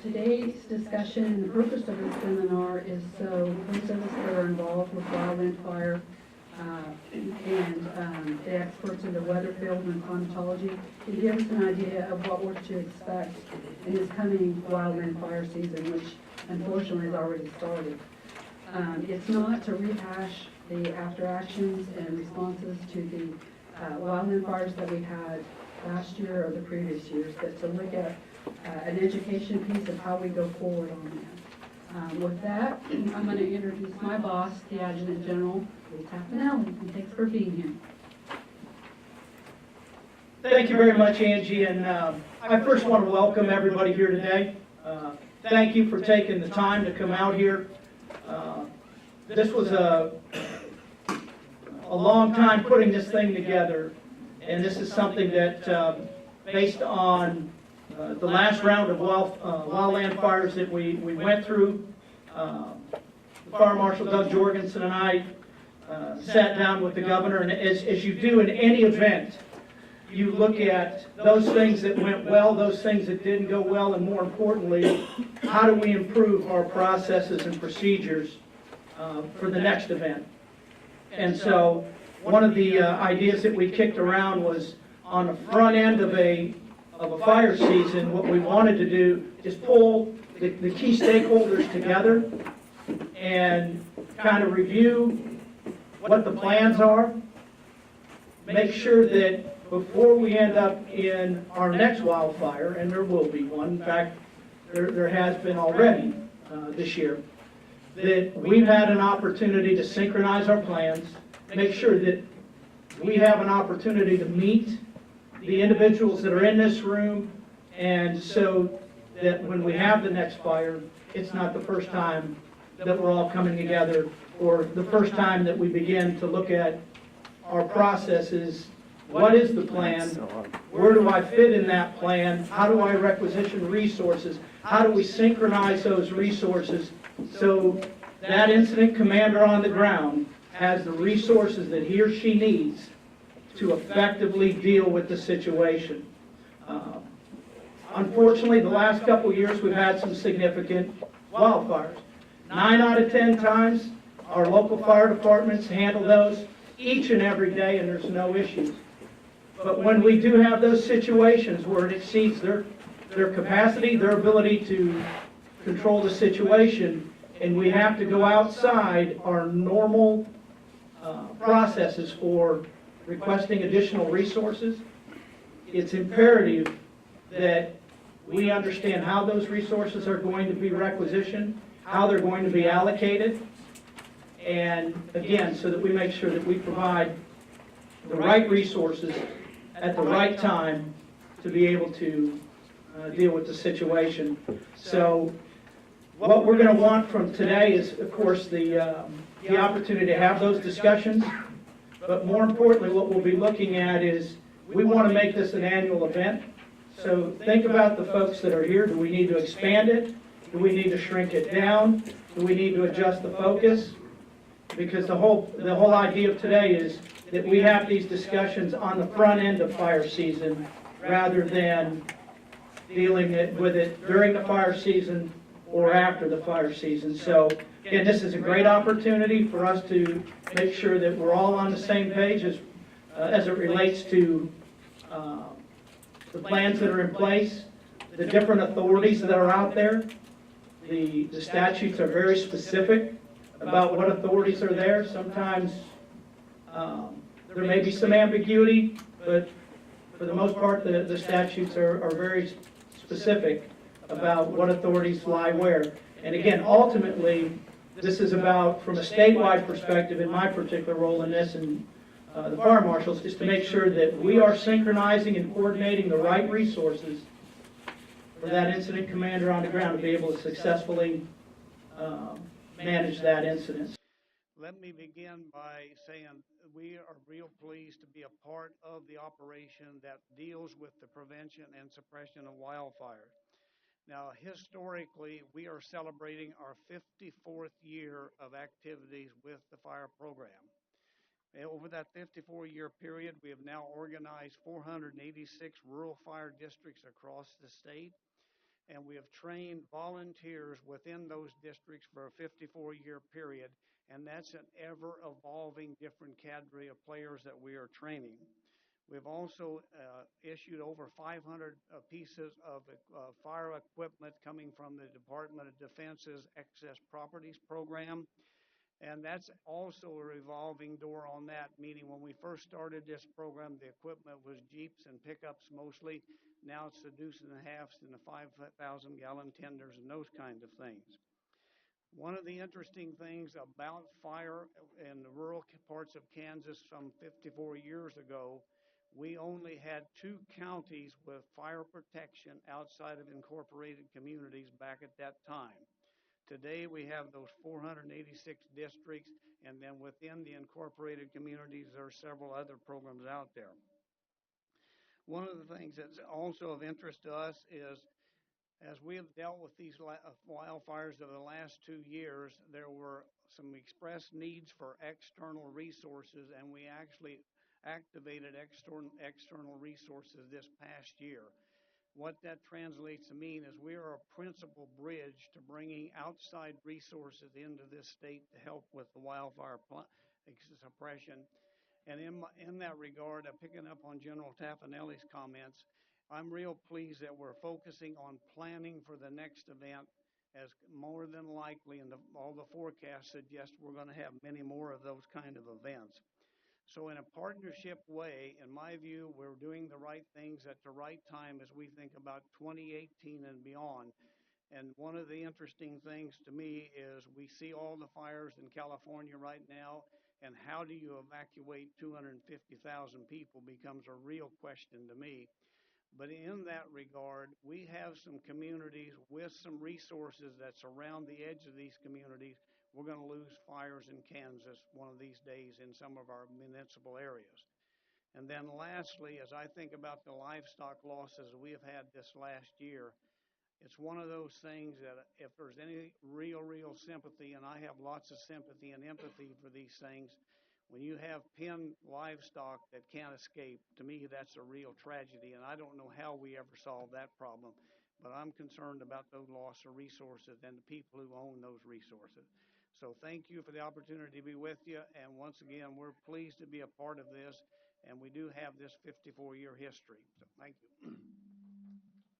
Today's discussion, the purpose of this seminar is so those of us that are involved with wildland fire and the experts in the weather field and climatology can give us an idea of what we're to expect in this coming wildland fire season, which unfortunately has already started. It's not to rehash the after actions and responses to the wildland fires that we had last year or the previous years, but to look at an education piece of how we go forward on that. With that, I'm going to introduce my boss, the Adjutant General, Tafanelli, and thanks for being here. Thank you very much, Angie, and I first want to welcome everybody here today. Thank you for taking the time to come out here. This was a long time putting this thing together, and this is something that, based on the last round of wildland fires that we went through, Fire Marshal Doug Jorgensen and I sat down with the governor, and as you do in any event, you look at those things that went well, those things that didn't go well, and more importantly, how do we improve our processes and procedures for the next event. And so one of the ideas that we kicked around was on the front end of a fire season, what we wanted to do is pull the key stakeholders together and kind of review what the plans are, make sure that before we end up in our next wildfire, and there will be one, in fact, there has been already this year, that we've had an opportunity to synchronize our plans, make sure that we have an opportunity to meet the individuals that are in this room, and so that when we have the next fire, it's not the first time that we're all coming together, or the first time that we begin to look at our processes. What is the plan? Where do I fit in that plan? How do I requisition resources? How do we synchronize those resources so that incident commander on the ground has the resources that he or she needs to effectively deal with the situation? Unfortunately, the last couple of years we've had some significant wildfires. 9 out of 10 times our local fire departments handle those each and every day, and there's no issues. But when we do have those situations where it exceeds their capacity, their ability to control the situation, and we have to go outside our normal processes for requesting additional resources, it's imperative that we understand how those resources are going to be requisitioned, how they're going to be allocated, and again, so that we make sure that we provide the right resources at the right time to be able to deal with the situation. So what we're going to want from today is, of course, the opportunity to have those discussions, but more importantly, what we'll be looking at is we want to make this an annual event. So think about the folks that are here. Do we need to expand it? Do we need to shrink it down? Do we need to adjust the focus? Because the whole idea of today is that we have these discussions on the front end of fire season rather than dealing with it during the fire season or after the fire season. So again, this is a great opportunity for us to make sure that we're all on the same page as it relates to the plans that are in place, the different authorities that are out there. The statutes are very specific about what authorities are there. Sometimes there may be some ambiguity, but for the most part, the statutes are very specific about what authorities lie where. And again, ultimately, this is about, from a statewide perspective, in my particular role in this, and the fire marshals, is to make sure that we are synchronizing and coordinating the right resources for that incident commander on the ground to be able to successfully manage that incident. Let me begin by saying we are real pleased to be a part of the operation that deals with the prevention and suppression of wildfire. Now, historically, we are celebrating our 54th year of activities with the fire program. Over that 54-year period, we have now organized 486 rural fire districts across the state. and we have trained volunteers within those districts for a 54-year period, and that's an ever-evolving different cadre of players that we are training. We've also issued over 500 pieces of fire equipment coming from the Department of Defense's Excess Properties Program. And that's also a revolving door on that, meaning when we first started this program, the equipment was Jeeps and pickups mostly. Now it's the deuce and a halves and the 5,000-gallon tenders and those kinds of things. One of the interesting things about fire in the rural parts of Kansas some 54 years ago, we only had 2 counties with fire protection outside of incorporated communities back at that time. Today, we have those 486 districts, and then within the incorporated communities, there are several other programs out there. One of the things that's also of interest to us is, as we have dealt with these wildfires over the last 2 years, there were some expressed needs for external resources, and we actually activated external resources this past year. What that translates to mean is we are a principal bridge to bringing outside resources into this state to help with the wildfire suppression. And in that regard, picking up on General Tafanelli's comments, I'm real pleased that we're focusing on planning for the next event, as more than likely, and all the forecasts suggest we're going to have many more of those kind of events. So in a partnership way, in my view, we're doing the right things at the right time as we think about 2018 and beyond. And one of the interesting things to me is we see all the fires in California right now, and how do you evacuate 250,000 people becomes a real question to me. But in that regard, we have some communities with some resources that's around the edge of these communities. We're going to lose fires in Kansas one of these days in some of our municipal areas. And then lastly, as I think about the livestock losses we have had this last year, it's one of those things that if there's any real sympathy, and I have lots of sympathy and empathy for these things, when you have penned livestock that can't escape, to me that's a real tragedy, and I don't know how we ever solve that problem. But I'm concerned about those loss of resources and the people who own those resources. So thank you for the opportunity to be with you, and once again, we're pleased to be a part of this, and we do have this 54-year history. So thank you.